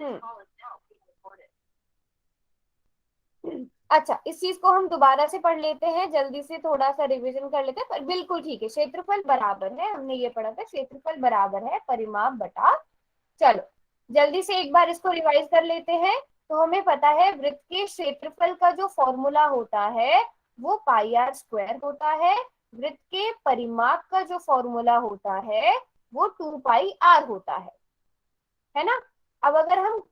हम्म। अच्छा, इस चीज को हम दोबारा से पढ़ लेते हैं, जल्दी से थोड़ा सा रिवीजन कर लेते हैं, पर बिल्कुल ठीक है। क्षेत्रफल बराबर है, हमने ये पढ़ा था, क्षेत्रफल बराबर है परिमाप बटा। चलो जल्दी से एक बार इसको रिवाइज कर लेते हैं। तो हमें पता है वृत्त के क्षेत्रफल का जो फॉर्मूला होता है वो पाई आर स्क्वायर होता है। वृत्त के परिमाप का जो फॉर्मूला होता है वो 2 पाई आर होता है ना। अब अगर हम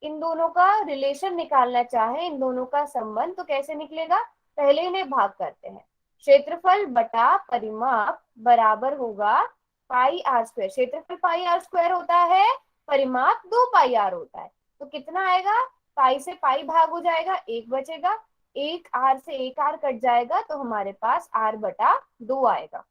इन दोनों का रिलेशन निकालना चाहें, इन दोनों का संबंध, तो कैसे निकलेगा? पहले इन्हें भाग करते हैं। क्षेत्रफल बटा परिमाप बराबर होगा पाई आर स्क्वायर। क्षेत्रफल पाई आर स्क्वायर होता है, परिमाप 2 पाई आर होता है। तो कितना आएगा? पाई से पाई भाग हो जाएगा, एक बचेगा। एक आर से एक आर कट जाएगा, तो हमारे पास आर बटा 2 आएगा।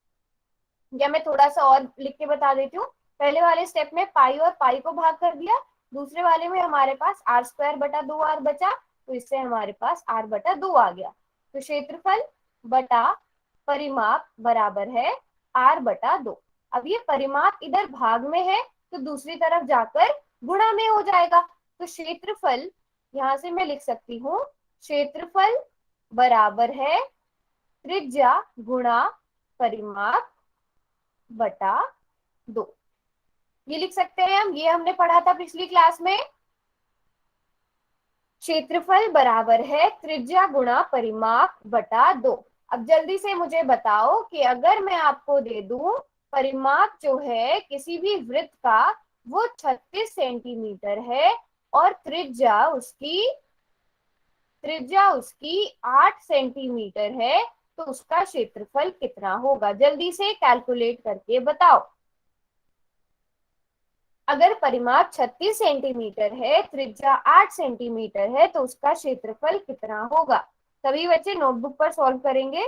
या मैं थोड़ा सा और लिख के बता देती हूँ। पहले वाले स्टेप में पाई और पाई को भाग कर दिया, दूसरे वाले में हमारे पास आर स्क्वायर बटा 2 आर बचा, तो इससे हमारे पास आर बटा 2 आ गया। तो क्षेत्रफल बटा परिमाप बराबर है आर बटा 2। अब ये परिमाप इधर भाग में है, तो दूसरी तरफ जाकर गुणा में हो जाएगा। तो क्षेत्रफल, यहां से मैं लिख सकती हूँ, क्षेत्रफल बराबर है त्रिज्या गुणा परिमाप बटा 2। ये लिख सकते हैं हम, ये हमने पढ़ा था पिछली क्लास में। क्षेत्रफल बराबर है त्रिज्या गुणा परिमाप बटा 2। अब जल्दी से मुझे बताओ कि अगर मैं आपको दे दूं परिमाप जो है किसी भी वृत्त का वो 36 सेंटीमीटर है, और त्रिज्या उसकी 8 सेंटीमीटर है, तो उसका क्षेत्रफल कितना होगा? जल्दी से कैलकुलेट करके बताओ। अगर परिमाप 36 सेंटीमीटर है, त्रिज्या 8 सेंटीमीटर है, तो उसका क्षेत्रफल कितना होगा? सभी बच्चे नोटबुक पर सॉल्व करेंगे।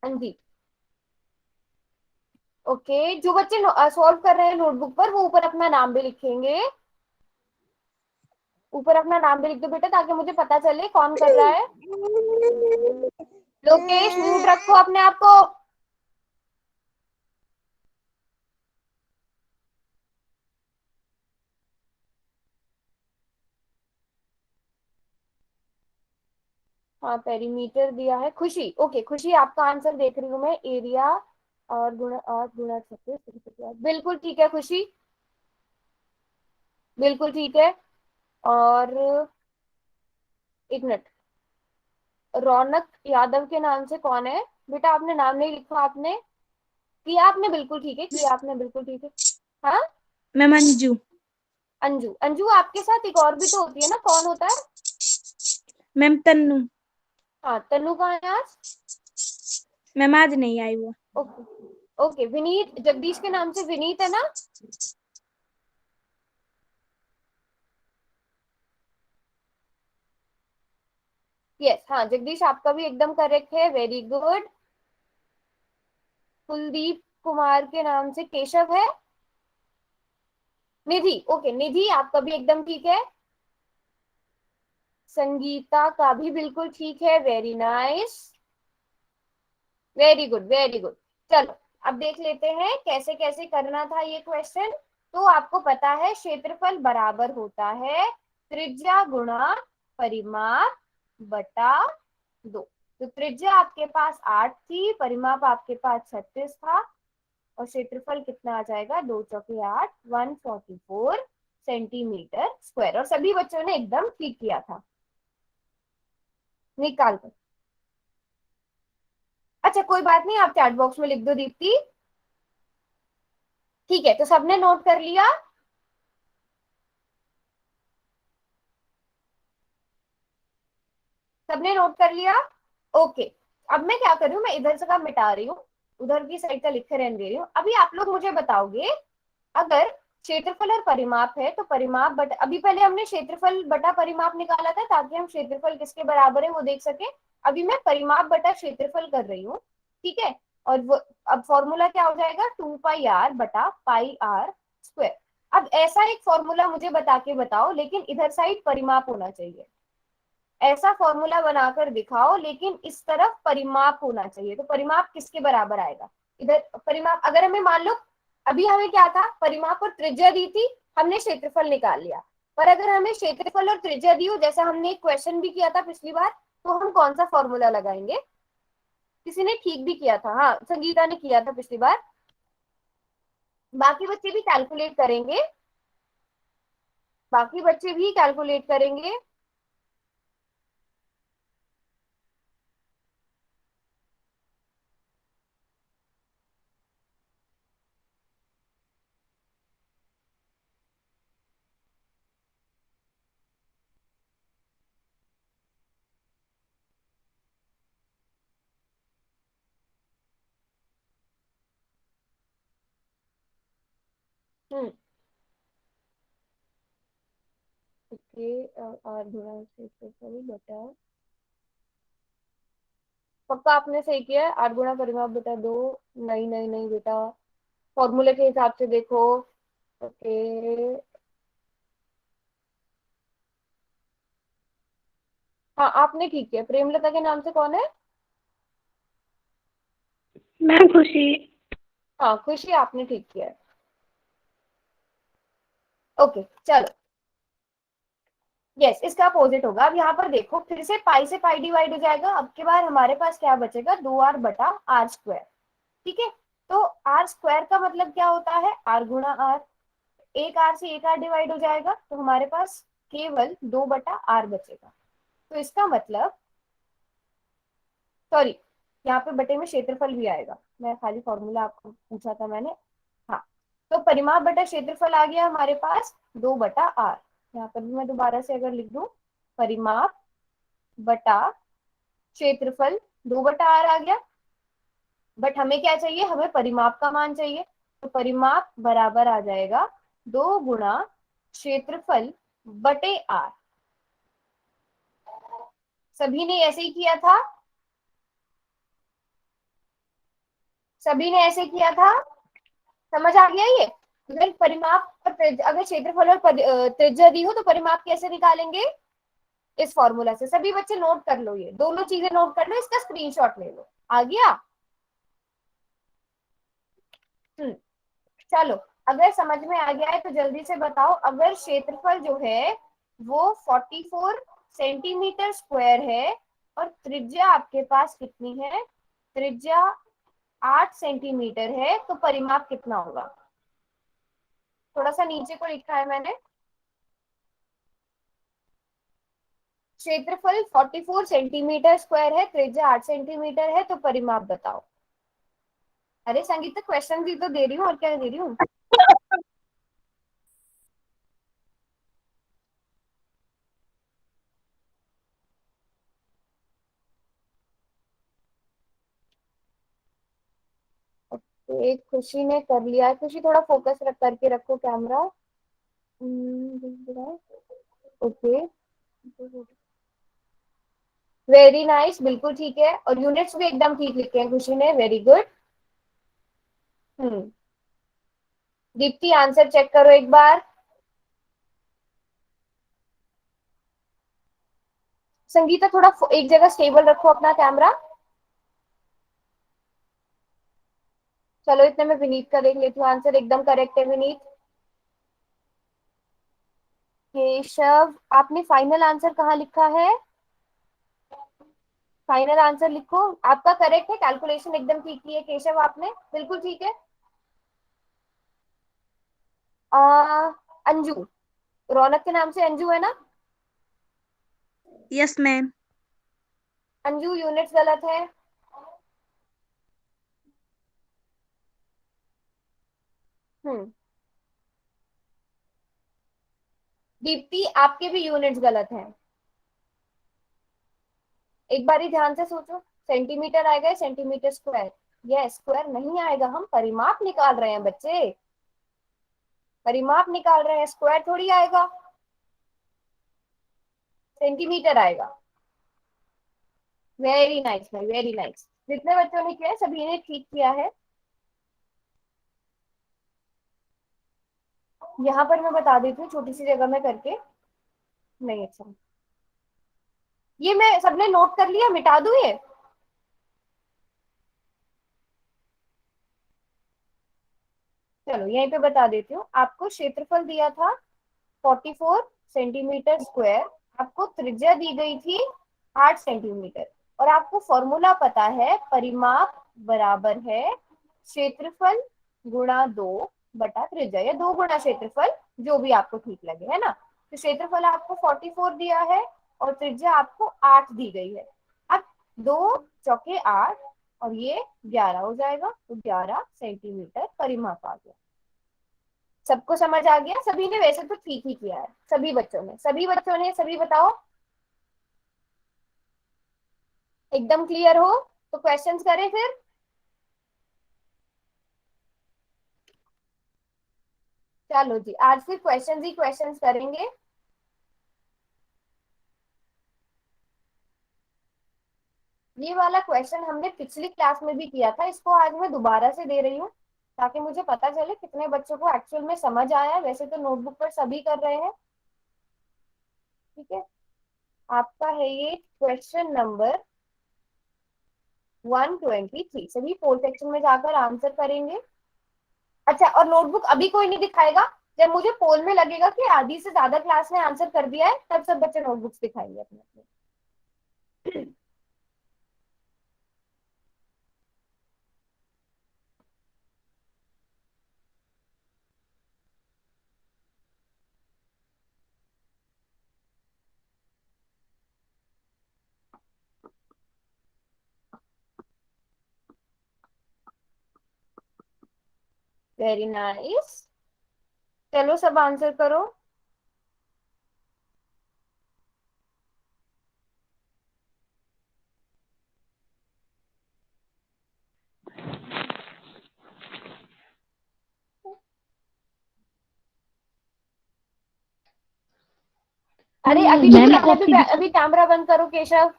हाँ जी। ओके, जो बच्चे सॉल्व कर रहे हैं नोटबुक पर, वो ऊपर अपना नाम भी लिखेंगे। ऊपर अपना नाम भी लिख दो बेटा, ताकि मुझे पता चले कौन कर रहा है। लोकेश, म्यूट रखो अपने आप को। हाँ, पेरीमीटर दिया है खुशी। ओके खुशी, आपका आंसर देख रही हूँ मैं, एरिया और गुणा 8 गुणा 36, बिल्कुल ठीक है खुशी, बिल्कुल ठीक है। और एक मिनट, रौनक यादव के नाम से कौन है? बेटा आपने नाम नहीं लिखा, आपने किया, आपने बिल्कुल ठीक है किया, आपने बिल्कुल ठीक है। हाँ, मैं मंजू। अंजू। अंजू, आपके साथ एक और भी तो होती है ना, कौन होता है? मैम तन्नू। हाँ, तन्नू कहाँ है आज? मैम आज नहीं आई वो। ओके। ओके, विनीत, जगदीश के नाम से विनीत है ना? यस, हाँ जगदीश, आपका भी एकदम करेक्ट है, वेरी गुड। कुलदीप कुमार के नाम से केशव है। निधि, ओके निधि, आपका भी एकदम ठीक है। संगीता का भी बिल्कुल ठीक है, very nice, very good very good. चलो अब देख लेते हैं कैसे कैसे करना था ये क्वेश्चन। तो आपको पता है क्षेत्रफल बराबर होता है त्रिज्या गुणा परिमाप बटा 2। तो त्रिज्या आपके पास 8 थी, परिमाप आपके पास 36 था, और क्षेत्रफल कितना आ जाएगा? 2 चौके 8, 144 सेंटीमीटर स्क्वायर। और सभी बच्चों ने एकदम ठीक किया था। निकाल कर, अच्छा कोई बात नहीं, आप चैट बॉक्स में लिख दो दीप्ति। ठीक है, तो सबने नोट कर लिया? सबने नोट कर लिया? ओके। अब मैं क्या कर रही हूँ, मैं इधर से का मिटा रही हूँ, उधर की साइड का लिखे रहने दे रही हूँ। अभी आप लोग मुझे बताओगे, अगर क्षेत्रफल और परिमाप है, तो परिमाप बटा, अभी पहले हमने क्षेत्रफल बटा परिमाप निकाला था, ताकि हम क्षेत्रफल किसके बराबर है वो देख सके। अभी मैं परिमाप बटा क्षेत्रफल कर रही हूँ, ठीक है। और वो अब फॉर्मूला क्या हो जाएगा, 2 पाई r बटा पाई r स्क्वायर। अब ऐसा एक फॉर्मूला मुझे बता के बताओ, लेकिन इधर साइड परिमाप होना चाहिए। ऐसा फॉर्मूला बनाकर दिखाओ लेकिन इस तरफ परिमाप होना चाहिए। तो परिमाप किसके बराबर आएगा, इधर परिमाप। अगर हमें मान लो अभी हमें क्या था, परिमाप और त्रिज्या दी थी, हमने क्षेत्रफल निकाल लिया। पर अगर हमें क्षेत्रफल और त्रिज्या दी हो, जैसा हमने एक क्वेश्चन भी किया था पिछली बार, तो हम कौन सा फॉर्मूला लगाएंगे। किसी ने ठीक भी किया था, हाँ संगीता ने किया था पिछली बार। बाकी बच्चे भी कैलकुलेट करेंगे, बाकी बच्चे भी कैलकुलेट करेंगे। हम्म ओके। आर गुणा क्षेत्रफल बटा, पक्का आपने सही किया है, 8 गुणा परिमाप बटा 2। नहीं नहीं नहीं बेटा, फॉर्मूले के हिसाब से देखो। ओके, हाँ आपने ठीक किया। प्रेमलता के नाम से कौन है। मैम खुशी। हाँ खुशी, आपने ठीक किया है। ओके चलो, यस इसका अपोजिट होगा। अब यहाँ पर देखो, फिर से पाई डिवाइड हो जाएगा। अब की बार हमारे पास क्या बचेगा, 2r बटा आर स्क्वायर, ठीक है। तो आर स्क्वायर का मतलब क्या होता है, आर गुणा आर। एक आर से एक आर डिवाइड हो जाएगा, तो हमारे पास केवल 2 बटा आर बचेगा। तो इसका मतलब, सॉरी, यहाँ पे बटे में क्षेत्रफल भी आएगा। मैं खाली फॉर्मूला आपको पूछा था मैंने। हाँ, तो परिमाप बटा क्षेत्रफल आ गया हमारे पास 2 बटा आर। यहाँ पर भी मैं दोबारा से अगर लिख दूं, परिमाप बटा क्षेत्रफल 2 बटा आर आ गया। बट हमें क्या चाहिए, हमें परिमाप का मान चाहिए। तो परिमाप बराबर आ जाएगा 2 गुणा क्षेत्रफल बटे आर। सभी ने ऐसे ही किया था, सभी ने ऐसे किया था। समझ आ गया ये। अगर परिमाप और अगर क्षेत्रफल और त्रिज्या दी हो तो परिमाप कैसे निकालेंगे, इस फॉर्मूला से। सभी बच्चे नोट कर लो, ये दोनों चीजें नोट कर लो, इसका स्क्रीनशॉट ले लो। आ गया। हम्म चलो, अगर समझ में आ गया है तो जल्दी से बताओ, अगर क्षेत्रफल जो है वो 44 सेंटीमीटर स्क्वायर है और त्रिज्या आपके पास कितनी है, त्रिज्या 8 सेंटीमीटर है, तो परिमाप कितना होगा। थोड़ा सा नीचे को लिखा है मैंने, क्षेत्रफल 44 सेंटीमीटर स्क्वायर है, त्रिज्या 8 सेंटीमीटर है, तो परिमाप बताओ। अरे संगीता, क्वेश्चन भी तो दे रही हूँ, और क्या दे रही हूँ। तो एक खुशी ने कर लिया है। खुशी थोड़ा फोकस रख करके रखो कैमरा। ओके, वेरी नाइस, बिल्कुल ठीक है। और यूनिट्स भी एकदम ठीक लिखे हैं खुशी ने, वेरी गुड। हम्म दीप्ति, आंसर चेक करो एक बार। संगीता थोड़ा एक जगह स्टेबल रखो अपना कैमरा। चलो, इतने में विनीत का देख लेती हूँ आंसर, एकदम करेक्ट है विनीत। केशव, आपने फाइनल आंसर कहाँ लिखा है, फाइनल आंसर लिखो। आपका करेक्ट है, कैलकुलेशन एकदम ठीक की है केशव आपने, बिल्कुल ठीक है। आ, अंजू, रौनक के नाम से अंजू है ना। Yes ma'am. अंजू, यूनिट्स गलत है। हम्म दीप्ति, आपके भी यूनिट्स गलत हैं। एक बार ही ध्यान से सोचो, सेंटीमीटर आएगा, सेंटीमीटर स्क्वायर। यह स्क्वायर नहीं आएगा, हम परिमाप निकाल रहे हैं बच्चे, परिमाप निकाल रहे हैं, स्क्वायर थोड़ी आएगा, सेंटीमीटर आएगा। वेरी नाइस भाई, वेरी नाइस। जितने बच्चों ने किया है सभी ने ठीक किया है। यहाँ पर मैं बता देती हूँ छोटी सी जगह में करके। नहीं, अच्छा, ये मैं सबने नोट कर लिया, मिटा दूं ये? चलो यहीं पे बता देती हूँ। आपको क्षेत्रफल दिया था 44 सेंटीमीटर स्क्वायर। आपको त्रिज्या दी गई थी 8 सेंटीमीटर। और आपको फॉर्मूला पता है, परिमाप बराबर है क्षेत्रफल गुणा 2 बटा त्रिज्या, या 2 गुणा क्षेत्रफल, जो भी आपको ठीक लगे, है ना। तो क्षेत्रफल आपको 44 दिया है और त्रिज्या आपको 8 दी गई है। अब 2 चौके 8 और ये 11 हो जाएगा, तो 11 सेंटीमीटर परिमाप आ गया। सबको समझ आ गया? सभी ने वैसे तो ठीक ही किया है, सभी बच्चों ने सभी बताओ, एकदम क्लियर हो? तो क्वेश्चंस करें फिर। चलो जी, आज फिर क्वेश्चंस ही क्वेश्चंस करेंगे। ये वाला क्वेश्चन हमने पिछली क्लास में भी किया था, इसको आज मैं दोबारा से दे रही हूँ ताकि मुझे पता चले कितने बच्चों को एक्चुअल में समझ आया। वैसे तो नोटबुक पर सभी कर रहे हैं, ठीक है। आपका है ये क्वेश्चन नंबर 123। सभी पोल सेक्शन में जाकर आंसर करेंगे। अच्छा, और नोटबुक अभी कोई नहीं दिखाएगा। जब मुझे पोल में लगेगा कि आधी से ज्यादा क्लास ने आंसर कर दिया है, तब सब बच्चे नोटबुक्स दिखाएंगे अपने अपने। Very nice. चलो सब आंसर करो। अरे अभी भी मैम अभी कॉपी अभी कैमरा बंद करो केशव।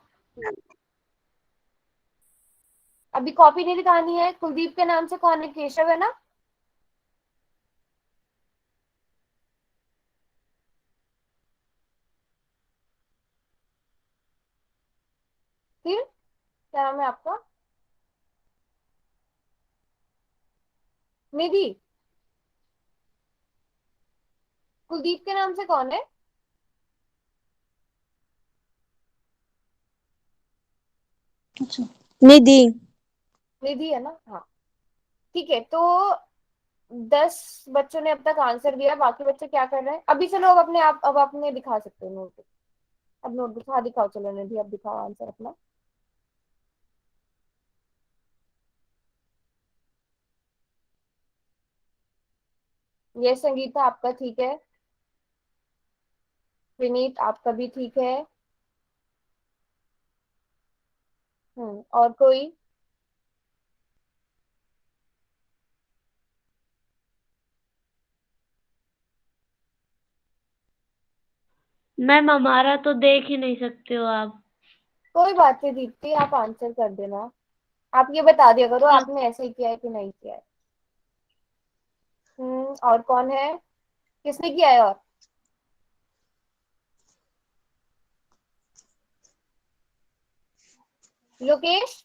अभी कॉपी नहीं दिखानी है। कुलदीप के नाम से कौन है? केशव है ना? फिर क्या नाम है आपका? निधि। कुलदीप के नाम से कौन है? निधि। निधि है ना? हाँ, ठीक है। तो 10 बच्चों ने अब तक आंसर दिया, बाकी बच्चे क्या कर रहे हैं अभी? चलो अब अपने आप, अब अपने दिखा सकते हो नोटबुक। अब नोटबुक, हाँ दिखाओ, चलो निधि अब दिखाओ आंसर अपना। ये संगीता आपका ठीक है। विनीत आपका भी ठीक है। और कोई? मैम हमारा तो देख ही नहीं सकते हो आप। कोई बात नहीं दीप्ति, आप आंसर कर देना। आप ये बता दिया करो हाँ। आपने ऐसे किया है कि नहीं किया है। और कौन है? किसने किया है? और लोकेश,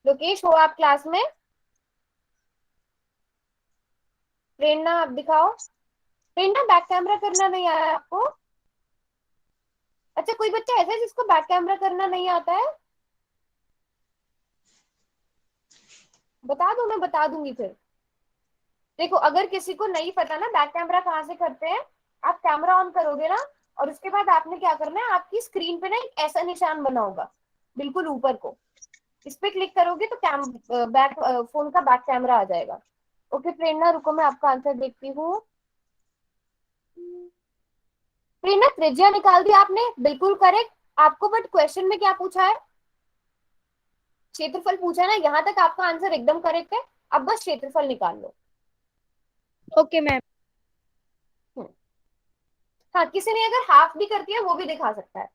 लोकेश हो आप क्लास में? प्रेरणा आप दिखाओ। प्रेरणा, बैक कैमरा करना नहीं आया आपको? अच्छा, कोई बच्चा ऐसा है जिसको बैक कैमरा करना नहीं आता है? बता दो, मैं बता दूंगी फिर। देखो, अगर किसी को नहीं पता ना बैक कैमरा कहाँ से करते हैं, आप कैमरा ऑन करोगे ना, और उसके बाद आपने क्या करना है, आपकी स्क्रीन पे ना एक ऐसा निशान बना होगा बिल्कुल ऊपर को। इस पे क्लिक करोगे तो बैक फोन का बैक कैमरा आ जाएगा। ओके प्रेरणा, रुको मैं आपका आंसर देखती हूँ। प्रेरणा, त्रिज्या निकाल दिया आपने, बिल्कुल करेक्ट। आपको बट क्वेश्चन में क्या पूछा है? क्षेत्रफल पूछा है ना, यहाँ तक आपका आंसर एकदम करेक्ट है। अब बस क्षेत्रफल निकाल लो। Okay ma'am. हम्म, हाँ, किसी ने अगर हाफ भी कर दिया वो भी दिखा सकता है।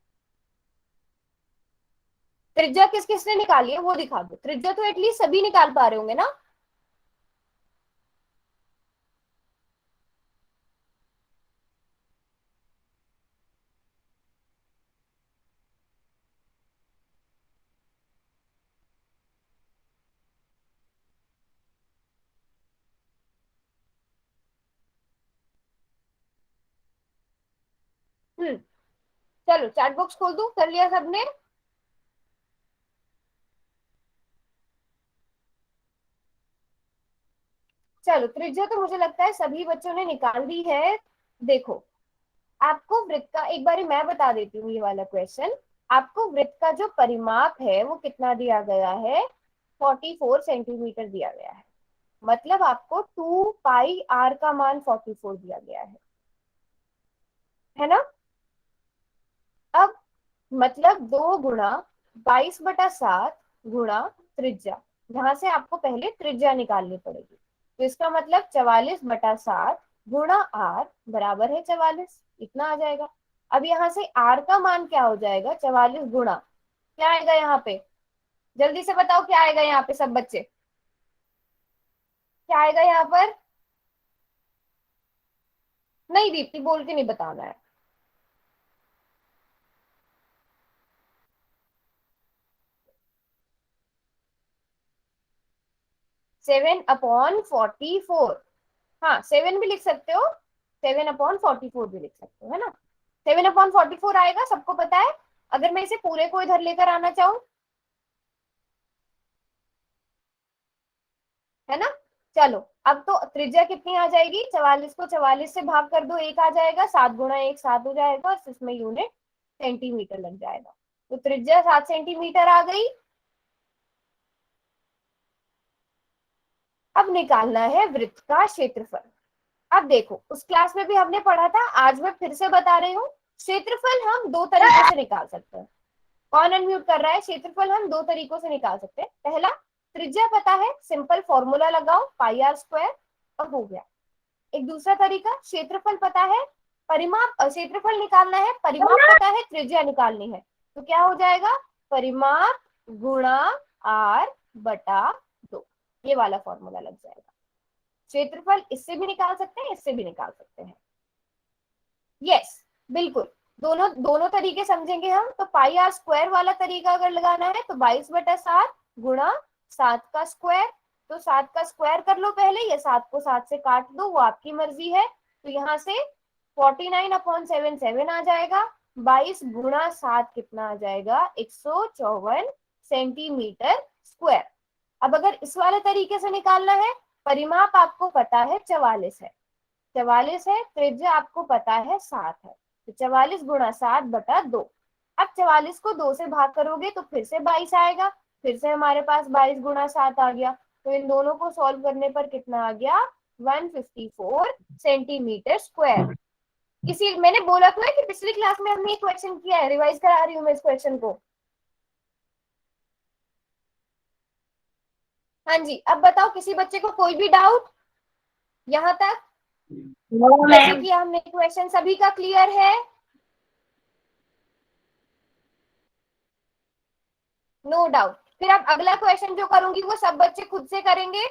त्रिज्या किस किसने निकाली है वो दिखा दो। त्रिज्या तो एटलीस्ट सभी निकाल पा रहे होंगे ना। चलो चैट बॉक्स खोल दो, कर लिया सबने। चलो त्रिज्या तो मुझे लगता है सभी बच्चों ने निकाल दी है। देखो, आपको वृत्त का एक बार मैं बता देती हूँ ये वाला क्वेश्चन। आपको वृत्त का जो परिमाप है वो कितना दिया गया है, 44 सेंटीमीटर दिया गया है। मतलब आपको 2 पाई r का मान 44 दिया गया है ना। अब मतलब 2 गुणा 22/7 गुणा त्रिज्या, यहां से आपको पहले त्रिज्या निकालनी पड़ेगी। तो इसका मतलब 44/7 गुणा r बराबर है 44, इतना आ जाएगा। अब यहाँ से r का मान क्या हो जाएगा, 44 गुणा क्या आएगा यहाँ पे, जल्दी से बताओ क्या आएगा यहाँ पे सब बच्चे, क्या आएगा यहाँ पर। नहीं दीप्ति बोल के नहीं बताना है। 7/44। हाँ 7 भी लिख सकते हो, 7/44 भी लिख सकते हो, है ना। 7/44 आएगा, सबको पता है। अगर मैं इसे पूरे को इधर लेकर आना चाहूँ, है ना। चलो, अब तो त्रिज्या कितनी आ जाएगी, 44 को 44 से भाग कर दो, एक आ जाएगा, 7 गुणा 1 7 हो जाएगा, और इसमें यूनिट सेंटीमीटर लग जाएगा। तो त्रिज्या 7 सेंटीमीटर आ गई। अब निकालना है वृत्त का क्षेत्रफल। अब देखो, उस क्लास में भी हमने पढ़ा था, आज मैं फिर से बता रही हूँ। क्षेत्रफल हम दो तरीकों से निकाल सकते हैं। कौन अनम्यूट कर रहा है। क्षेत्रफल हम दो तरीकों से निकाल सकते हैं। पहला, त्रिज्या पता है, सिंपल फॉर्मूला लगाओ πr² और हो गया। एक दूसरा तरीका, क्षेत्रफल पता है, परिमाप क्षेत्रफल निकालना है, परिमाप पता है, त्रिज्या निकालनी है, तो क्या हो जाएगा, परिमाप गुणा r/2, ये वाला फॉर्मूला लग जाएगा। क्षेत्रफल इससे भी निकाल सकते हैं, इससे भी निकाल सकते हैं। यस, बिल्कुल। दोनों दोनों तरीके समझेंगे हम। तो πr² वाला तरीका अगर लगाना है तो 22/7 गुणा 7 का स्क्वायर। तो 7 का स्क्वायर कर लो पहले, या 7 को 7 से काट दो, वो आपकी मर्जी है। तो यहाँ से 49/77 आ जाएगा। 22 गुणा 7 कितना आ जाएगा, 154 सेंटीमीटर स्क्वायर। अब अगर इस वाले तरीके से निकालना है, परिमाप आपको पता है 44 है, 44 है, त्रिज्या आपको पता है 7 है, तो 44 गुणा 7/2। अब 44 को 2 से भाग करोगे तो फिर से 22 आएगा, फिर से हमारे पास 22 गुणा 7 आ गया। तो इन दोनों को सॉल्व करने पर कितना आ गया, 154 सेंटीमीटर स्क्वायर। इसी मैंने बोला तो है कि पिछली क्लास में हमने एक क्वेश्चन किया है, रिवाइज करा रही हूँ मैं इस क्वेश्चन को। हाँ जी, अब बताओ किसी बच्चे को कोई भी डाउट यहाँ तक, जैसे कि हमने क्वेश्चन सभी का क्लियर है। No doubt. फिर अब अगला क्वेश्चन जो करूंगी वो सब बच्चे खुद से करेंगे।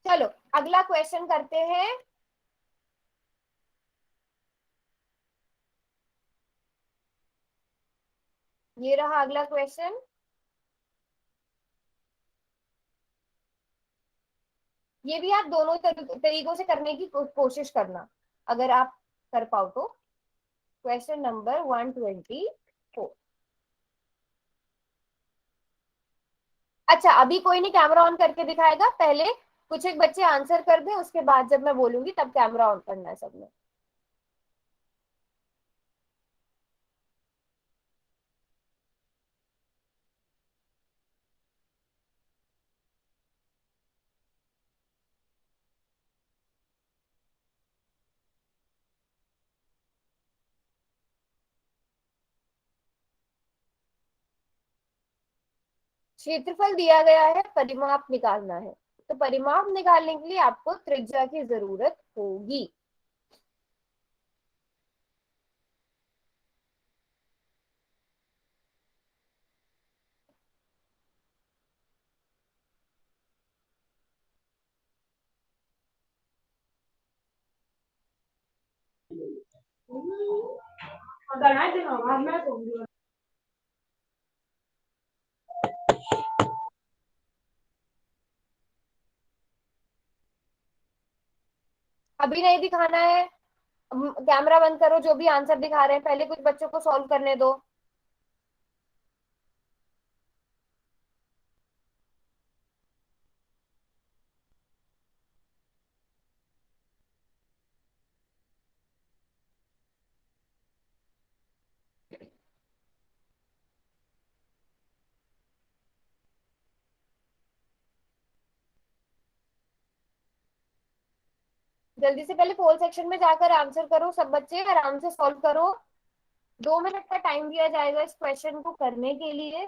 चलो अगला क्वेश्चन करते हैं। ये रहा अगला क्वेश्चन। ये भी आप दोनों तरीकों से करने की कोशिश करना, अगर आप कर पाओ तो। Question number 124। अच्छा, अभी कोई नहीं कैमरा ऑन करके दिखाएगा, पहले कुछ एक बच्चे आंसर कर दें, उसके बाद जब मैं बोलूंगी तब कैमरा ऑन करना है सबने। क्षेत्रफल दिया गया है, परिमाप निकालना है। तो परिमाप निकालने के लिए आपको त्रिज्या की जरूरत होगी। अभी नहीं दिखाना है। कैमरा बंद करो, जो भी आंसर दिखा रहे हैं पहले कुछ बच्चों को सॉल्व करने दो। जल्दी से पहले पोल सेक्शन में जाकर आंसर करो, सब बच्चे आराम से सॉल्व करो। 2 मिनट का टाइम दिया जाएगा इस क्वेश्चन को करने के लिए।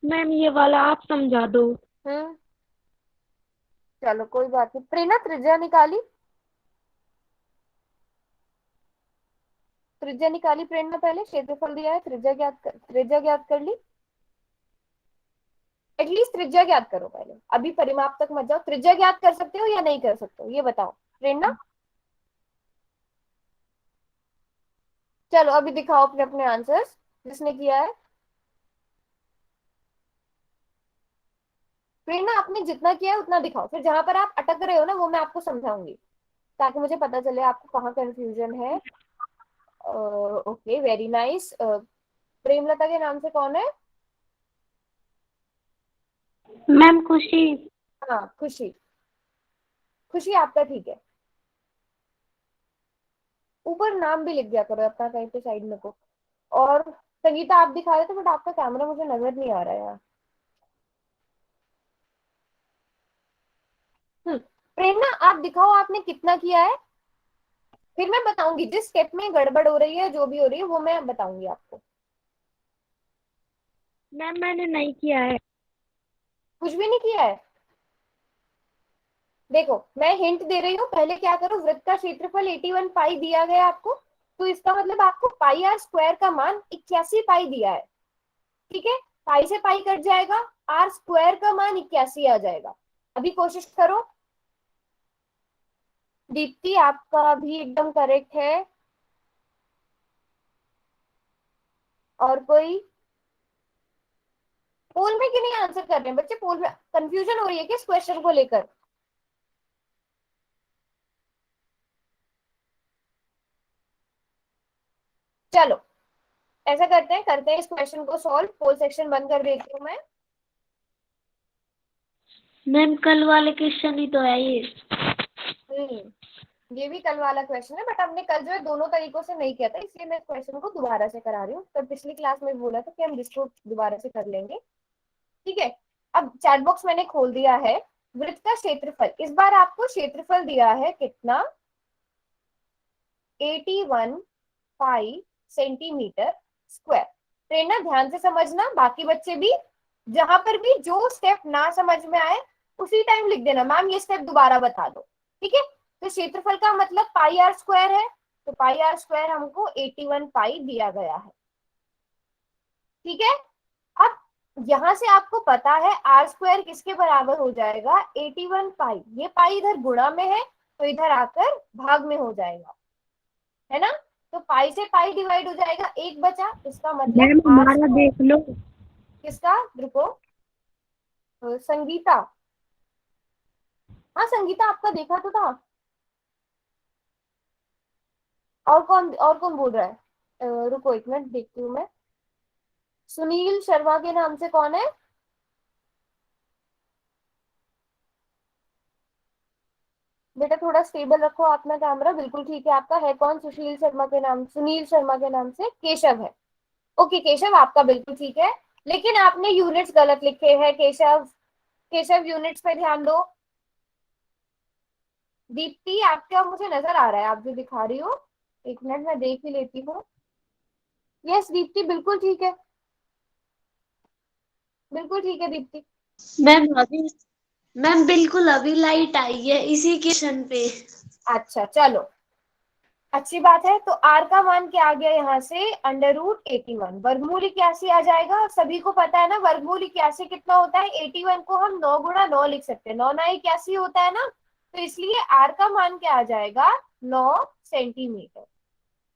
मैम ये वाला आप समझा दो। हम्म, चलो कोई बात नहीं। प्रेरणा त्रिज्या निकाली? त्रिज्या निकाली प्रेरणा? पहले क्षेत्रफल दिया है, त्रिज्या ज्ञात कर ली? एटलीस्ट त्रिज्या ज्ञात करो पहले, अभी परिमाप तक मत जाओ। त्रिज्या ज्ञात कर सकते हो या नहीं कर सकते हो ये बताओ प्रेरणा। चलो अभी दिखाओ अपने अपने आंसर्स जिसने किया है। प्रेरणा आपने जितना किया है उतना दिखाओ, फिर जहां पर आप अटक रहे हो ना वो मैं आपको समझाऊंगी, ताकि मुझे पता चले आपको कहाँ कंफ्यूजन है। Okay, very nice. प्रेमलता के नाम से कौन है? मैम खुशी। हाँ खुशी। खुशी आपका ठीक है। ऊपर नाम भी लिख दिया करो अपना कहीं पे साइड में को। और संगीता आप दिखा रहे थे बट आपका कैमरा मुझे नजर नहीं आ रहा है यार। प्रेरणा आप दिखाओ आपने कितना किया है, फिर मैं बताऊंगी जिस स्टेप में गड़बड़ हो रही है जो भी हो रही है वो मैं बताऊंगी आपको। मैम मैंने नहीं किया है। कुछ भी नहीं किया है? देखो मैं हिंट दे रही हूँ, पहले क्या करो, वृत्त का क्षेत्रफल 81 पाई दिया गया आपको, तो इसका मतलब आपको पाई आर स्क्वायर का मान 81 पाई दिया है। ठीक है, पाई से पाई कट जाएगा, आर स्क्वायर का मान 81 आ जाएगा। अभी कोशिश करो। दीप्ति आपका भी एकदम करेक्ट है। और कोई? पोल में क्यों नहीं आंसर कर रहे हैं बच्चे? पोल में कंफ्यूजन हो रही है किस क्वेश्चन को लेकर? चलो ऐसा करते हैं इस क्वेश्चन को सॉल्व। पोल सेक्शन बंद कर देती हूँ मैं। मैम कल वाले क्वेश्चन ही तो है ये। ये भी कल वाला क्वेश्चन है, बट हमने कल जो है दोनों तरीकों से नहीं किया था, इसलिए मैं इस क्वेश्चन को दोबारा से करा रही हूँ। तो पिछली क्लास में बोला था कि हम इसको दोबारा से कर लेंगे। ठीक है, अब चैट बॉक्स मैंने खोल दिया है। वृत्त का क्षेत्रफल, इस बार आपको क्षेत्रफल दिया है कितना? 81 पाई सेंटीमीटर स्क्वायर। प्रेरणा ध्यान से समझना, बाकी बच्चे भी, जहां पर भी जो स्टेप ना समझ में आए उसी टाइम लिख देना मैम ये स्टेप दोबारा बता दो। ठीक है, तो क्षेत्रफल का मतलब पाई आर स्क्वायर है, तो पाई आर स्क्वायर हमको 81 पाई दिया गया है। ठीक है, अब यहां से आपको पता है आर स्क्वायर किसके बराबर हो जाएगा? 81 पाई। ये पाई इधर गुणा में है तो इधर आकर भाग में हो जाएगा, है ना? तो पाई से पाई डिवाइड हो जाएगा, एक बचा, इसका मतलब मैम आर हमारा स्क्वायर। देख लो। किसका? रुको। संगीता। हाँ संगीता आपका देखा तो था। और कौन बोल रहा है? रुको एक मिनट देखती हूँ मैं। सुनील शर्मा के नाम से कौन है? बेटा थोड़ा स्टेबल रखो अपना कैमरा। बिल्कुल ठीक है, आपका है कौन? सुशील शर्मा के नाम, सुनील शर्मा के नाम से केशव है। ओके केशव आपका बिल्कुल ठीक है, लेकिन आपने यूनिट्स गलत लिखे हैं केशव। केशव यूनिट्स पे ध्यान दो। दीप्ति आपका मुझे नजर आ रहा है, आप जो दिखा रही हो। एक मिनट मैं देख ही लेती हूँ। यस दीप्ति, बिल्कुल ठीक है, बिल्कुल ठीक है दीप्ति। मैम अभी मैम बिल्कुल अभी लाइट आई है इसी क्वेश्चन पे। अच्छा चलो, अच्छी बात है। तो आर का मान क्या आ गया यहाँ से, √81। वर्गमूल इक्यासी आ जाएगा। सभी को पता है ना वर्गमूल इक्यासी कितना होता है, 81 को हम 9 गुणा 9 लिख सकते हैं, 9 9 81 होता है ना। तो इसलिए आर का मान क्या आ जाएगा, 9 सेंटीमीटर।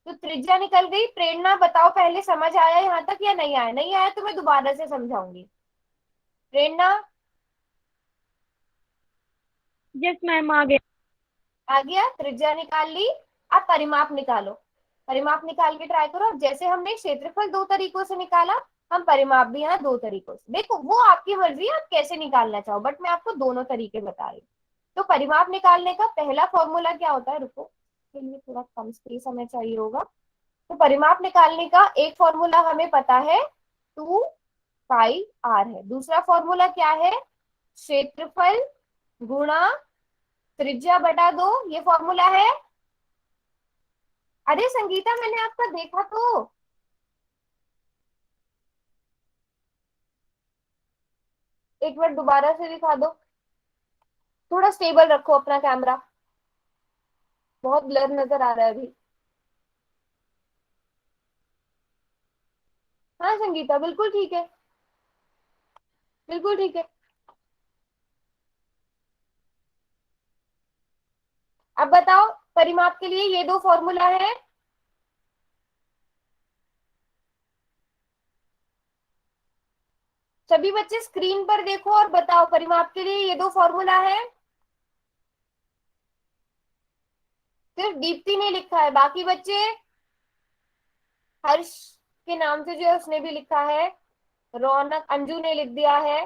तो त्रिज्या निकल गई। प्रेरणा बताओ, पहले समझ आया यहाँ तक या नहीं आया? नहीं आया तो मैं दोबारा से समझाऊंगी। प्रेरणा, यस मैम, आ गया। आ गया? त्रिज्या निकाल ली। अब परिमाप निकालो। परिमाप निकाल के ट्राई करो। अब जैसे हमने क्षेत्रफल दो तरीकों से निकाला, हम परिमाप भी यहाँ दो तरीकों से। देखो वो आपकी मर्जी है, आप कैसे निकालना चाहो, बट मैं आपको दोनों तरीके बता रही हूँ। तो परिमाप निकालने का पहला फॉर्मूला क्या होता है, रुको इसके लिए थोड़ा कम स्पेस हमें चाहिए होगा। तो परिमाप निकालने का एक फॉर्मूला हमें पता है, 2πr है। दूसरा फॉर्मूला क्या है, क्षेत्रफल गुणा त्रिज्या बटा 2, ये फॉर्मूला है। अरे संगीता, मैंने आपका देखा तो। एक बार दोबारा से दिखा दो। थोड़ा स्टेबल रखो अपना कैमरा, बहुत ब्लर नजर आ रहा है अभी। हाँ संगीता, बिल्कुल ठीक है, बिल्कुल ठीक है। अब बताओ, परिमाप के लिए ये दो फॉर्मूला है। सभी बच्चे स्क्रीन पर देखो और बताओ, परिमाप के लिए ये दो फॉर्मूला है। सिर्फ दीप्ति ने लिखा है, बाकी बच्चे, हर्ष के नाम से जो है उसने भी लिखा है, रौनक, अंजू ने लिख दिया है।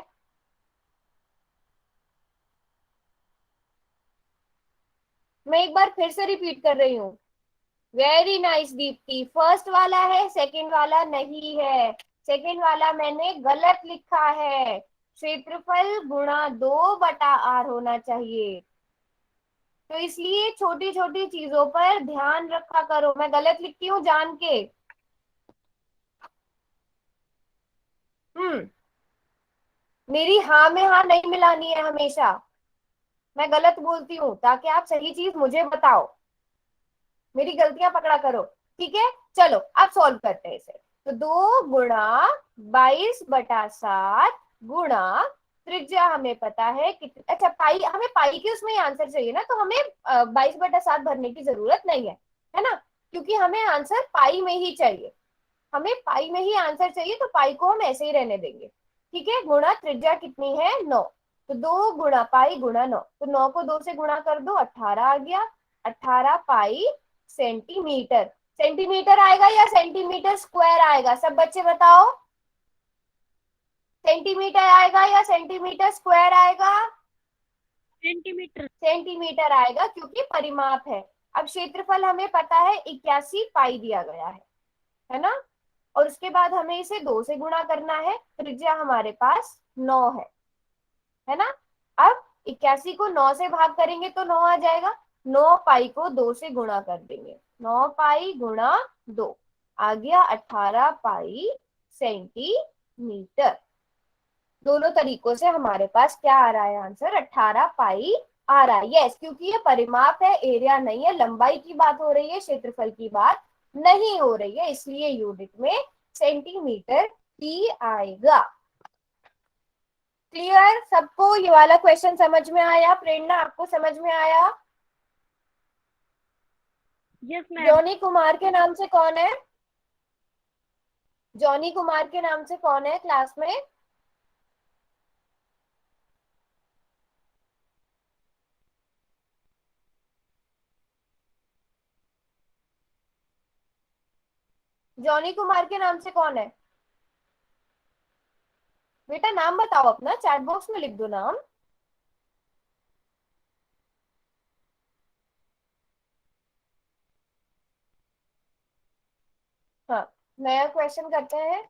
मैं एक बार फिर से रिपीट कर रही हूँ। वेरी नाइस दीप्ति, फर्स्ट वाला है, सेकंड वाला नहीं है। सेकंड वाला मैंने गलत लिखा है, क्षेत्रफल गुणा 2/r होना चाहिए। तो इसलिए छोटी छोटी चीजों पर ध्यान रखा करो। मैं गलत लिखती हूँ जान के। हम्म, मेरी हाँ में हाँ नहीं मिलानी है हमेशा। मैं गलत बोलती हूँ ताकि आप सही चीज मुझे बताओ, मेरी गलतियां पकड़ा करो। ठीक है, चलो अब सॉल्व करते हैं इसे। तो 2 गुणा 22/7 गुणा त्रिज्या हमें पता है कितनी। अच्छा पाई, हमें पाई के उसमें आंसर चाहिए ना, तो हमें 22/7 भरने की जरूरत नहीं है ना, क्योंकि हमें आंसर पाई में ही चाहिए। हमें पाई में ही आंसर चाहिए, तो पाई को हम ऐसे ही रहने देंगे। ठीक है, गुणा त्रिज्या कितनी है, 9। तो 2 गुणा पाई गुणा 9, तो 9 को 2 से गुणा कर दो, 18 आ गया। 18 पाई सेंटीमीटर। सेंटीमीटर आएगा या सेंटीमीटर स्क्वायर आएगा, सब बच्चे बताओ। सेंटीमीटर आएगा या सेंटीमीटर स्क्वायर आएगा? सेंटीमीटर। सेंटीमीटर आएगा, क्योंकि परिमाप है। अब क्षेत्रफल हमें पता है 81 पाई दिया गया है ना। और उसके बाद हमें इसे 2 से गुणा करना है। त्रिज्या हमारे पास 9 है ना। अब 81 को 9 से भाग करेंगे तो 9 आ जाएगा। 9 पाई को 2 से गुणा कर देंगे, 9 पाई गुणा 2 आ गया 18 पाई सेंटीमीटर। दोनों तरीकों से हमारे पास क्या आ रहा है आंसर, 18 पाई आ रहा है। यस, क्योंकि ये परिमाप है, एरिया नहीं है, लंबाई की बात हो रही है, क्षेत्रफल की बात नहीं हो रही है, इसलिए यूनिट में सेंटीमीटर ही आएगा। क्लियर सबको? ये वाला क्वेश्चन समझ में आया? प्रेरणा आपको समझ में आया? Yes ma'am. जॉनी कुमार के नाम से कौन है? जॉनी कुमार के नाम से कौन है क्लास में? जॉनी कुमार के नाम से कौन है? बेटा नाम बताओ अपना, चैट बॉक्स में लिख दो नाम। हाँ, नया क्वेश्चन करते हैं।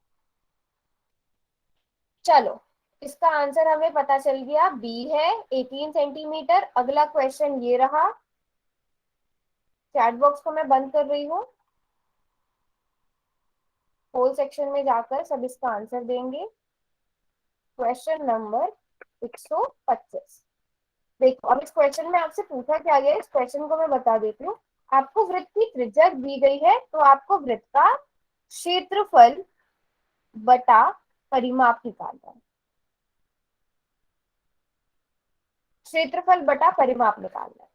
चलो, इसका आंसर हमें पता चल गया, बी है 18 सेंटीमीटर। अगला क्वेश्चन ये रहा, चैट बॉक्स को मैं बंद कर रही हूँ। होल सेक्शन में जाकर सब इसका आंसर देंगे। Question number 125। देखो अब इस क्वेश्चन में आपसे पूछा क्या गया, इस क्वेश्चन को मैं बता देती हूँ। आपको वृत्त की त्रिज्या दी गई है, तो आपको वृत्त का क्षेत्रफल बटा परिमाप निकालना है। क्षेत्रफल बटा परिमाप निकालना है।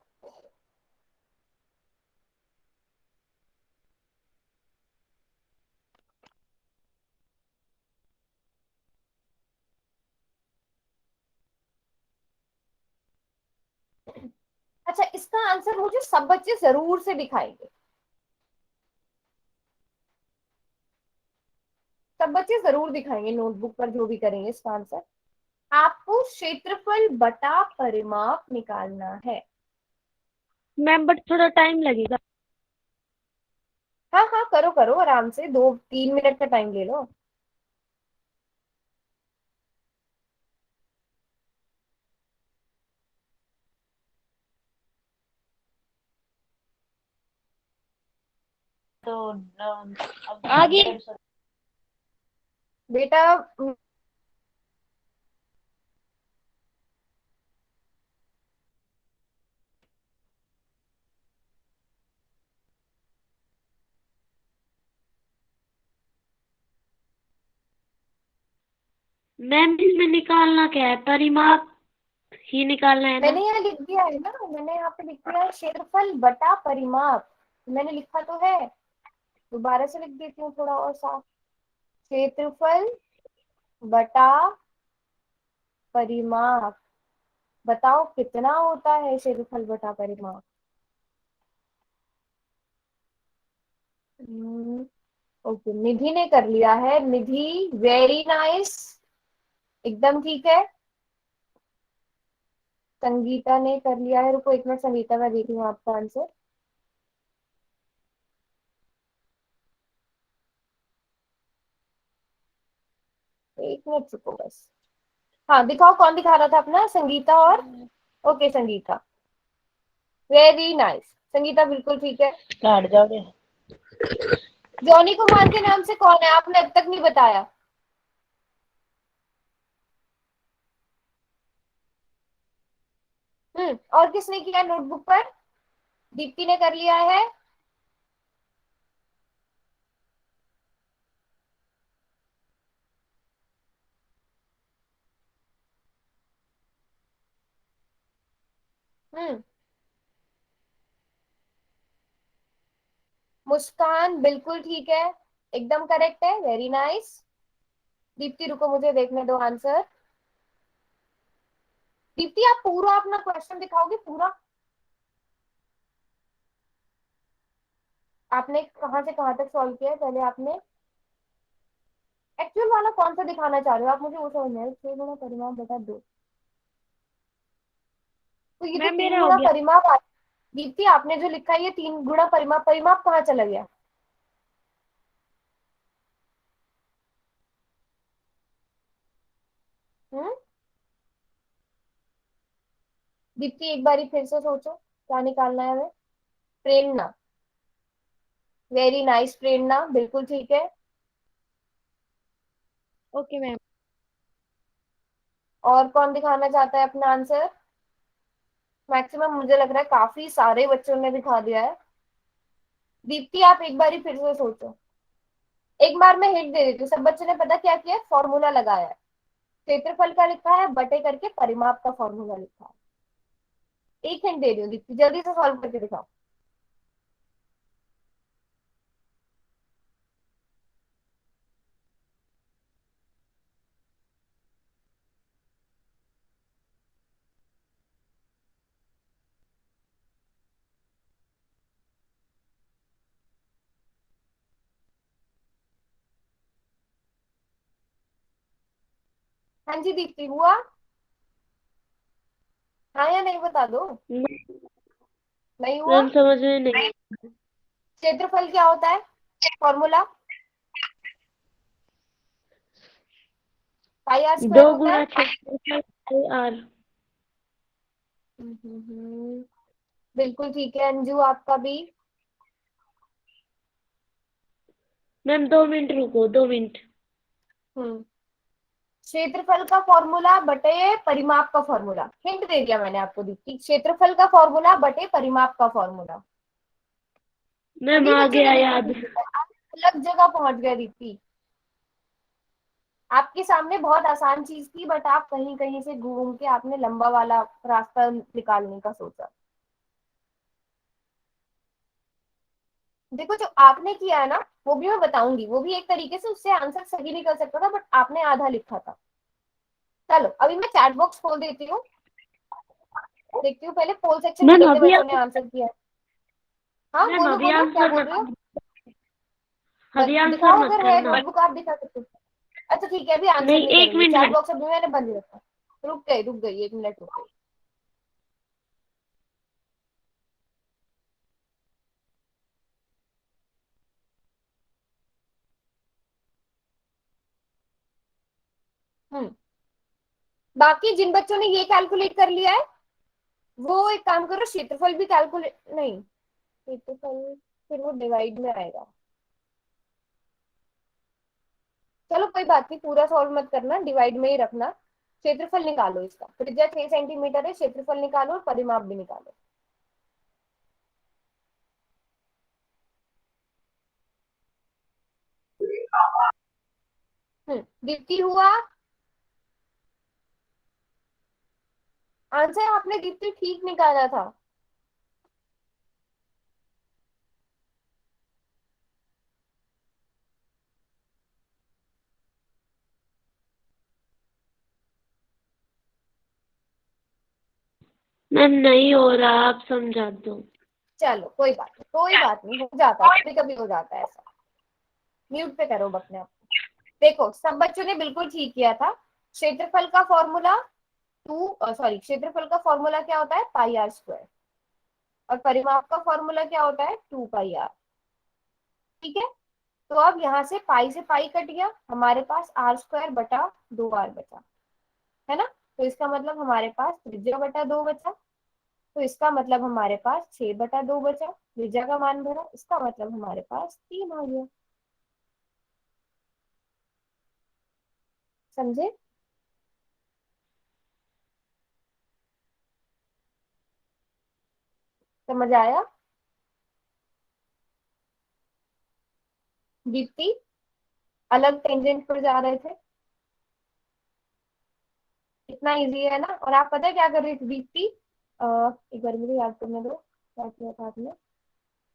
अच्छा, इसका आंसर मुझे सब बच्चे जरूर से दिखाएंगे। सब बच्चे जरूर दिखाएंगे नोटबुक पर जो भी करेंगे इसका आंसर। आपको क्षेत्रफल बटा परिमाप निकालना है। मैम बट थोड़ा टाइम लगेगा। हाँ हाँ, करो करो आराम से, 2-3 मिनट का टाइम ले लो। आगे बेटा मैम इसमें निकालना क्या है, परिमाप ही निकालना है ना? मैंने यहाँ लिख दिया है ना, मैंने यहाँ पे लिख दिया है क्षेत्रफल बटा परिमाप। मैंने लिखा तो है, दोबारा से लिख देती हूँ थोड़ा और साफ। क्षेत्रफल बटा परिमाप। बताओ कितना होता है क्षेत्रफल बटा परिमाप। ओके, निधि ने कर लिया है। निधि वेरी नाइस, एकदम ठीक है। संगीता ने कर लिया है। रुको एक मिनट संगीता, मैं देख रही हूँ आपका आंसर। एक मिनट रुको बस। हाँ दिखाओ, कौन दिखा रहा था अपना, संगीता और? Okay Sangeeta, very nice. Sangeeta बिल्कुल ठीक है। काट जाओगे। जॉनी कुमार के नाम से कौन है, आपने अब तक नहीं बताया। और किसने किया नोटबुक पर? दीप्ति ने कर लिया है। हम्म मुस्कान बिल्कुल ठीक है, एकदम करेक्ट है, वेरी नाइस। दीप्ति रुको, मुझे देखने दो आंसर। दीप्ति आप पूरा अपना क्वेश्चन दिखाओगे पूरा? आपने कहाँ से कहाँ तक सॉल्व किया है पहले आपने? एक्चुअल वाला कौन सा दिखाना चाह रहे हो आप, मुझे वो समझ नहीं आया। 6 गुना परिमाप बटा 2, तो ये तो मैम तीन मेरा हो गुना गया। परिमाप दीप्ति आपने जो लिखा है ये 3 गुना परिमाप, परिमाप कहाँ चला गया? हम्म दीप्ति एक बारी फिर से सोचो, क्या निकालना है हमें। प्रेरणा, वेरी नाइस प्रेरणा, बिल्कुल ठीक है। Okay ma'am. और कौन दिखाना चाहता है अपना आंसर? मैक्सिमम मुझे लग रहा है काफी सारे बच्चों ने दिखा दिया है। दीप्ति आप एक बारी फिर से सोचो। एक बार मैं हिंट दे देती हूँ, सब बच्चों ने पता क्या किया, फॉर्मूला लगाया है। क्षेत्रफल का लिखा है, बटे करके परिमाप का फॉर्मूला लिखा है। एक हिंट दे रही हूँ दीप्ति, जल्दी से सॉल्व करके दिखाओ। हाँ जी दीप्ति, हुआ? हाँ या नहीं बता दो। नहीं हुआ? मैम समझ में नहीं। क्षेत्रफल क्या होता है, फॉर्मूला? पाई आर दो स्क्वायर होता गुना है। क्षेत्रफल आर। बिल्कुल ठीक है अंजू, आपका भी। मैम 2 मिनट रुको, 2 मिनट। क्षेत्रफल का फॉर्मूला बटे परिमाप का फॉर्मूला, हिंट दे दिया मैंने आपको दीप्ति, क्षेत्रफल का फॉर्मूला बटे परिमाप का फॉर्मूला। मैम सभी आ बच्चों गया ने याद। अलग जगह पहुंच गए दीप्ति। आपके सामने बहुत आसान चीज थी, बट आप कहीं कहीं से घूम के आपने लंबा वाला रास्ता निकालने का सोचा। देखो जो आपने किया है ना, वो भी मैं बताऊंगी, वो भी एक तरीके से उससे आंसर सही निकल सकता था, बट आपने आधा लिखा था। चलो अभी मैं चैट बॉक्स खोल देती हूँ, देखती हूँ पहले पोल सेक्शन में मैम कितने अभी बच्चों ने आंसर किया है। हाँ मैम बोलो अभी बोलो, क्या आंसर बोल रहे हो? मत अभी आंसर दिखाओ मत अगर है करना। नोटबुक आप दिखा सकते हो। अच्छा ठीक है, अभी आंसर नहीं, नहीं एक करेंगे, मिनट चैट रुक। बॉक्स अभी मैंने बंद रखा। रुक गई 1 मिनट रुक गई। हम्म बाकी जिन बच्चों ने ये कैलकुलेट कर लिया है, वो एक काम करो, क्षेत्रफल भी कैलकुलेट, नहीं क्षेत्रफल फिर वो डिवाइड में आएगा। चलो कोई बात नहीं, पूरा सॉल्व मत करना, डिवाइड में ही रखना। क्षेत्रफल निकालो इसका, त्रिज्या 6 सेंटीमीटर है, क्षेत्रफल निकालो और परिमाप भी निकालो। दीप्ति हुआ आंसर, आपने दीप्ति ठीक निकाला था। मैम नहीं हो रहा, आप समझा दो। चलो कोई बात नहीं, कोई बात नहीं, हो जाता है, कभी कभी हो जाता है ऐसा। म्यूट पे करो अपने आप को। देखो सब बच्चों ने बिल्कुल ठीक किया था। क्षेत्रफल का फॉर्मूला क्षेत्रफल का फॉर्मूला क्या होता है, पाई आर स्क्वायर, और परिमाप का फॉर्मूला क्या होता है, 2 पाई आर। ठीक है, तो अब यहाँ से पाई कट गया, हमारे पास आर स्क्वायर बटा 2 आर बचा, है ना। तो इसका मतलब हमारे पास त्रिज्या बटा 2 बचा, तो इसका मतलब हमारे पास 6/2 बचा, त्रिज्या का मान भरा, इसका मतलब हमारे पास 3 आ गया। समझे? समझ आया दीप्ति? अलग टेंजेंट पर जा रहे थे, इतना इजी है ना। और आप पता है क्या कर रही थी दीप्ति? एक बार मुझे याद करने दो, क्या किया था आपने?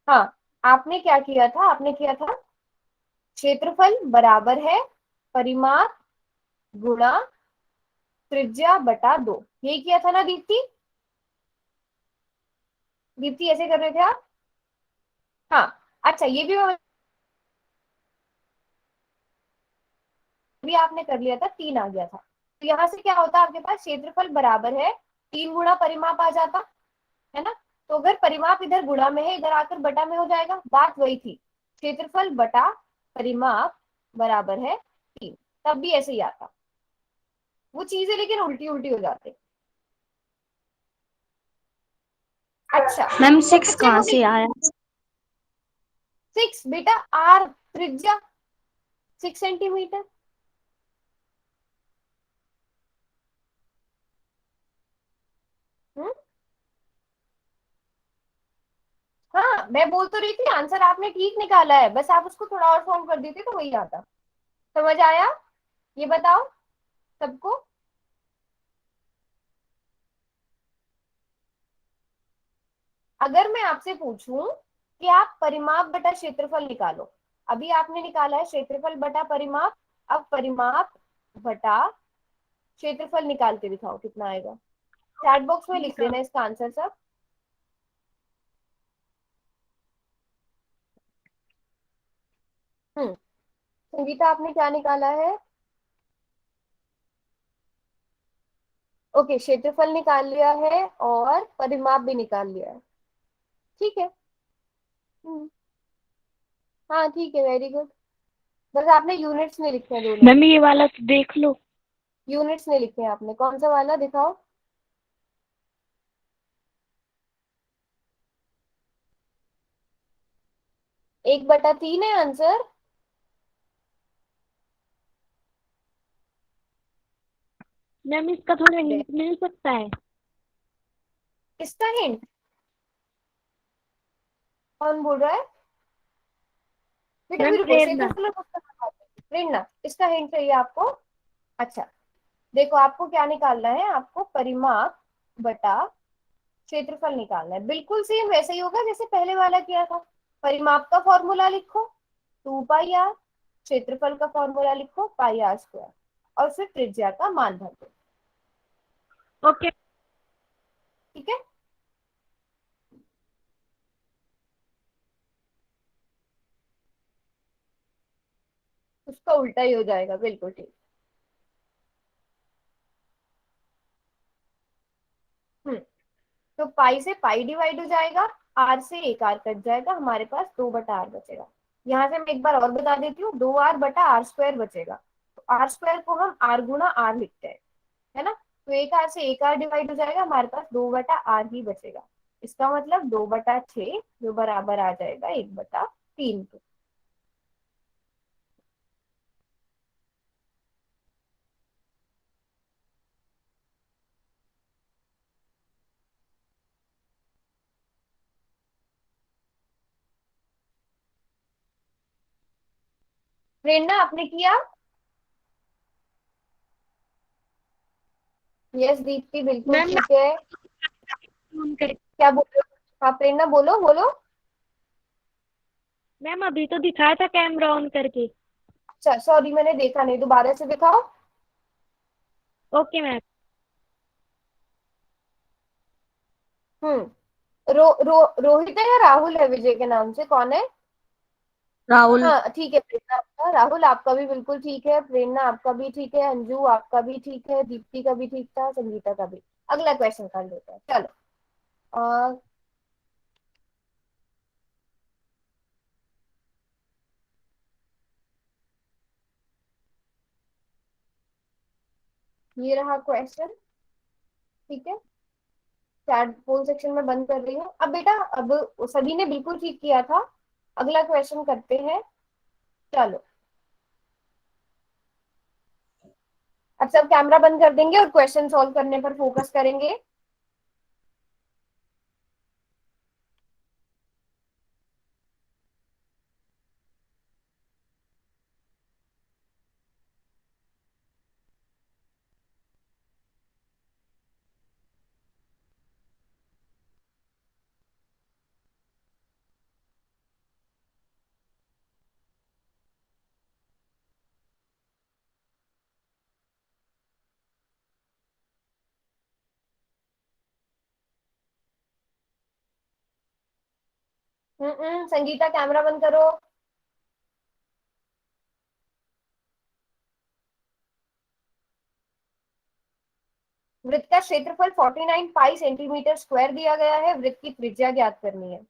हाँ, आपने क्या किया था, आपने किया था क्षेत्रफल बराबर है परिमाप गुणा त्रिज्या बटा 2, यही किया था ना दीप्ति? दीप्ति ऐसे कर रहे थे आप? हाँ। अच्छा ये भी आपने कर लिया था, 3 आ गया था। तो यहाँ से क्या होता आपके पास, क्षेत्रफल बराबर है 3 गुणा परिमाप आ जाता, है ना। तो अगर परिमाप इधर गुणा में है, इधर आकर बटा में हो जाएगा, बात वही थी, क्षेत्रफल बटा परिमाप बराबर है 3, तब भी ऐसे ही आता। वो चीजें लेकिन उल्टी उल्टी हो जाते। अच्छा मैम 6 बच्चे कहाँ मुझे से आया? 6 बेटा, आर त्रिज्या 6 सेंटीमीटर। हम्म हाँ मैं बोल तो रही थी, आंसर आपने ठीक निकाला है, बस आप उसको थोड़ा और सॉल्व कर देते तो वही आता। समझ आया? ये बताओ सबको। अगर मैं आपसे पूछूं कि आप परिमाप बटा क्षेत्रफल निकालो, अभी आपने निकाला है क्षेत्रफल बटा परिमाप, अब परिमाप बटा क्षेत्रफल निकाल के दिखाओ कितना आएगा। चैट बॉक्स में लिख देना इसका आंसर सब। संगीता आपने क्या निकाला है? ओके, क्षेत्रफल निकाल लिया है और परिमाप भी निकाल लिया है, ठीक है। हम्म हाँ ठीक है, वेरी गुड। बस आपने यूनिट्स नहीं लिखे हैं दोनों मैम में, ये वाला तो देख लो। यूनिट्स नहीं लिखे हैं आपने, कौन सा वाला दिखाओ। 1/3 है आंसर। मैम इसका थोड़ा हिंट मिल सकता है? इसका हिंट कौन बोल रहा है? बेटा मैम भी रुको, प्रेरणा। क्षेत्रफल और उसका नाम बताओ। प्रेरणा, इसका हिंट चाहिए आपको? अच्छा, देखो आपको क्या निकालना है, आपको परिमाप बटा क्षेत्रफल निकालना है। बिल्कुल सेम वैसे ही होगा जैसे पहले वाला किया था। परिमाप का फॉर्मूला लिखो 2 पाई आर, क्षेत्रफल का फॉर्मूला लिखो पाई r² और फिर त्रिज्या का मान भर दो। ओके। ठीक है, उसका उल्टा ही हो जाएगा, बिल्कुल ठीक। हम्म, तो पाई से पाई डिवाइड हो जाएगा, आर से एक आर कट जाएगा, हमारे पास 2/r बचेगा। यहाँ से मैं एक बार और बता देती हूँ, 2r/r² बचेगा। तो r² को हम r गुना r लिखते हैं, है ना। तो एक आर से एक आर डिवाइड हो जाएगा, हमारे पास 2/r ही बचेगा। इसका मतलब 2/6 जो बराबर आ जाएगा 1/3 के। प्रेरणा आपने किया? यस दीप्ति, बिल्कुल मैम ठीक है। ऑन कर। क्या बोल रहे हो? हाँ प्रेरणा, बोलो बोलो। मैम अभी तो दिखाया था कैमरा ऑन करके। अच्छा सॉरी, मैंने देखा नहीं, दोबारा से दिखाओ। Okay ma'am. रोहित है या राहुल है? विजय के नाम से कौन है? राहुल। हाँ ठीक है, प्रेरणा आपका, राहुल आपका भी बिल्कुल ठीक है, प्रेरणा आपका भी ठीक है, अंजू आपका भी ठीक है, दीप्ति का भी ठीक था, संगीता का भी। अगला क्वेश्चन कर लेते हैं, चलो। अ, ये रहा क्वेश्चन। ठीक है, चैट पोल सेक्शन में बंद कर रही हूँ अब बेटा। अब सभी ने बिल्कुल ठीक किया था। अगला क्वेश्चन करते हैं, चलो। अब सब कैमरा बंद कर देंगे और क्वेश्चन सॉल्व करने पर फोकस करेंगे। संगीता कैमरा बंद करो। वृत्त का क्षेत्रफल 49 पाई सेंटीमीटर स्क्वायर दिया गया है, वृत्त की त्रिज्या ज्ञात करनी है।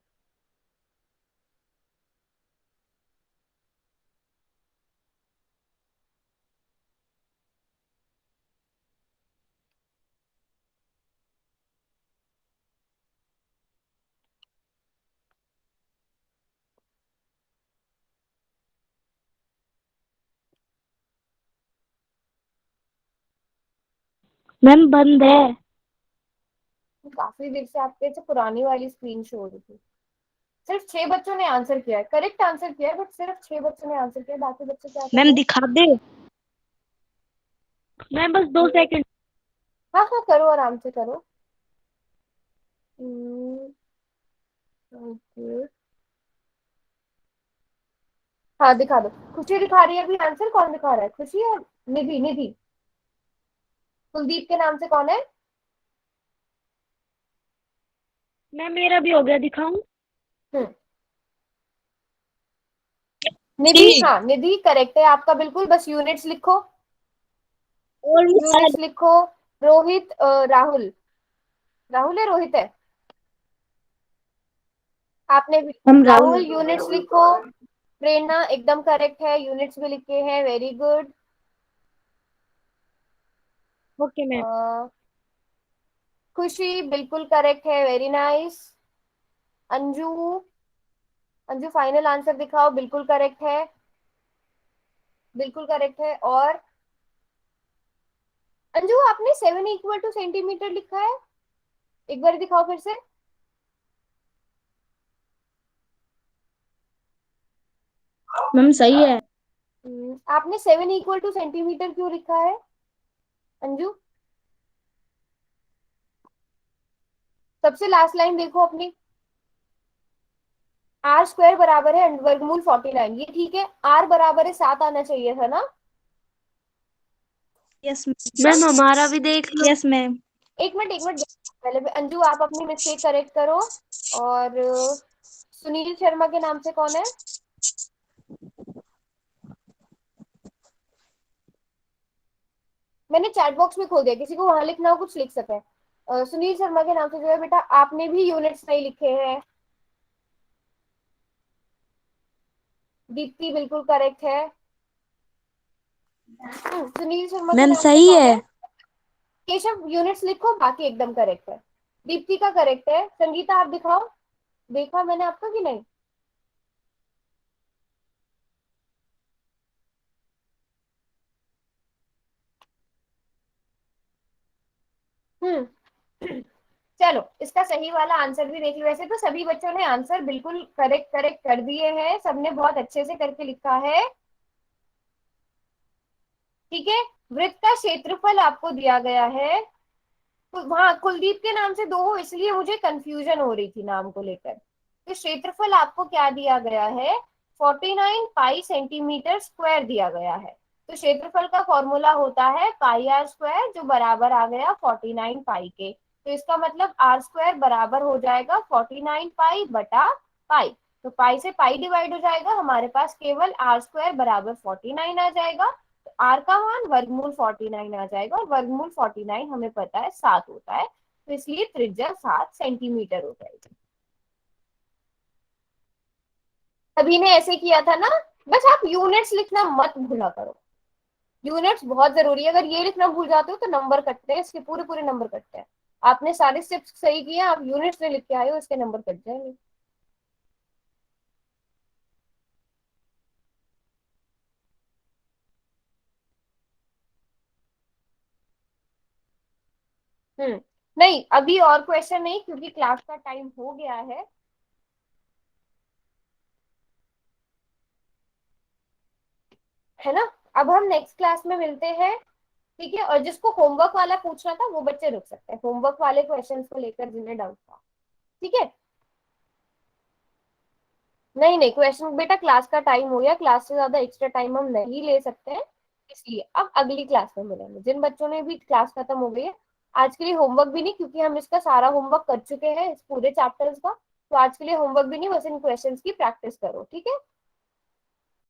मैम बंद है। काफी देर से आपके से पुरानी वाली स्क्रीन शो हो रही थी। सिर्फ 6 बच्चों ने आंसर किया है, करेक्ट आंसर किया है, बट सिर्फ 6 बच्चों ने आंसर किया है। बाकी बच्चे क्या कर मैम रहे हैं? दिखा दे। मैम बस 2 सेकंड। हाँ हाँ, करो आराम से करो। हम्म, ओके। हाँ दिखा दो। खुशी दिखा रही है अभी आंसर, कौन दिखा रहा है? खुशी और निधि? निधि, कुलदीप के नाम से कौन है? मैम मेरा भी हो गया, दिखाऊं? हम्म, निधि, हाँ निधि करेक्ट है आपका बिल्कुल, बस यूनिट्स लिखो। यूनिट्स लिखो। रोहित, राहुल, राहुल है रोहित है? आपने भी। हम राहुल। राहुल यूनिट्स लिखो। प्रेरणा एकदम करेक्ट है, यूनिट्स भी लिखे हैं, वेरी गुड। Okay ma'am. खुशी बिल्कुल करेक्ट है, very nice. Anju, Anju final answer दिखाओ, बिल्कुल करेक्ट है, बिल्कुल करेक्ट है। और अंजू आपने 7 इक्वल टू सेंटीमीटर लिखा है, एक बार दिखाओ फिर से। मैम सही है। आपने 7 इक्वल टू सेंटीमीटर क्यों लिखा है अंजू? सबसे लास्ट लाइन देखो अपनी, आर स्क्वायर बराबर है वर्गमूल 49, ये ठीक है। आर बराबर है 7 आना चाहिए था ना। यस मैम हमारा भी देख लो। Yes ma'am. एक मिनट एक मिनट, पहले अंजू आप अपनी मिस्टेक करेक्ट करो। और सुनील शर्मा के नाम से कौन है? मैंने चैट बॉक्स में खोल दिया, किसी को वहां लिखना हो कुछ लिख सके। सुनील शर्मा के नाम से जो है बेटा, आपने भी यूनिट्स नहीं लिखे हैं। दीप्ति बिल्कुल करेक्ट है। सुनील शर्मा के मैम नाम से सही कौन है। है? केशव यूनिट्स लिखो, बाकी एकदम करेक्ट है। दीप्ति का करेक्ट है। संगीता आप दिखाओ, देखा मैंने आपका कि नहीं? हम्म। चलो इसका सही वाला आंसर भी देख लो। वैसे तो सभी बच्चों ने आंसर बिल्कुल करेक्ट करेक्ट कर दिए हैं, सबने बहुत अच्छे से करके लिखा है। ठीक है, वृत्त का क्षेत्रफल आपको दिया गया है। तो वहां कुलदीप के नाम से दो हो, इसलिए मुझे कंफ्यूजन हो रही थी नाम को लेकर। तो क्षेत्रफल आपको क्या दिया गया है? 49 पाई सेंटीमीटर स्क्वायर दिया गया है। तो क्षेत्रफल का फॉर्मूला होता है पाई आर स्क्वायर, जो बराबर आ गया 49 पाई के। तो इसका मतलब आर स्क्वायर बराबर हो जाएगा 49 पाई बटा पाई। तो पाई से पाई डिवाइड हो जाएगा, हमारे पास केवल आर स्क्वायर बराबर 49 आ जाएगा। तो आर का मान वर्गमूल 49 आ जाएगा, और वर्गमूल 49 हमें पता है 7 होता है। तो इसलिए त्रिज्या 7 सेंटीमीटर हो जाएगी। सभी ने ऐसे किया था ना। बस आप यूनिट्स लिखना मत भूला करो, यूनिट्स बहुत जरूरी है। अगर ये लिखना भूल जाते हो तो नंबर कटते हैं, इसके पूरे पूरे नंबर कटते हैं। आपने सारे स्टेप्स सही किए, आप यूनिट्स में लिख के आए हो, इसके नंबर कट जाएंगे। नहीं, अभी और क्वेश्चन नहीं, क्योंकि क्लास का टाइम हो गया है ना। अब हम नेक्स्ट क्लास में मिलते हैं। ठीक है, और जिसको होमवर्क वाला पूछना था वो बच्चे रुक सकते हैं, होमवर्क वाले क्वेश्चंस को लेकर जिन्हें डाउट था। ठीक है, नहीं नहीं क्वेश्चन बेटा, क्लास का टाइम हो गया, क्लास से ज्यादा एक्स्ट्रा टाइम हम नहीं ले सकते हैं। इसलिए अब अगली क्लास में मिलेंगे। जिन बच्चों ने भी क्लास खत्म हो गई है, आज के लिए होमवर्क भी नहीं, क्योंकि हम इसका सारा होमवर्क कर चुके हैं इस पूरे चैप्टर्स का। तो आज के लिए होमवर्क भी नहीं, बस इन क्वेश्चंस की प्रैक्टिस करो। ठीक है।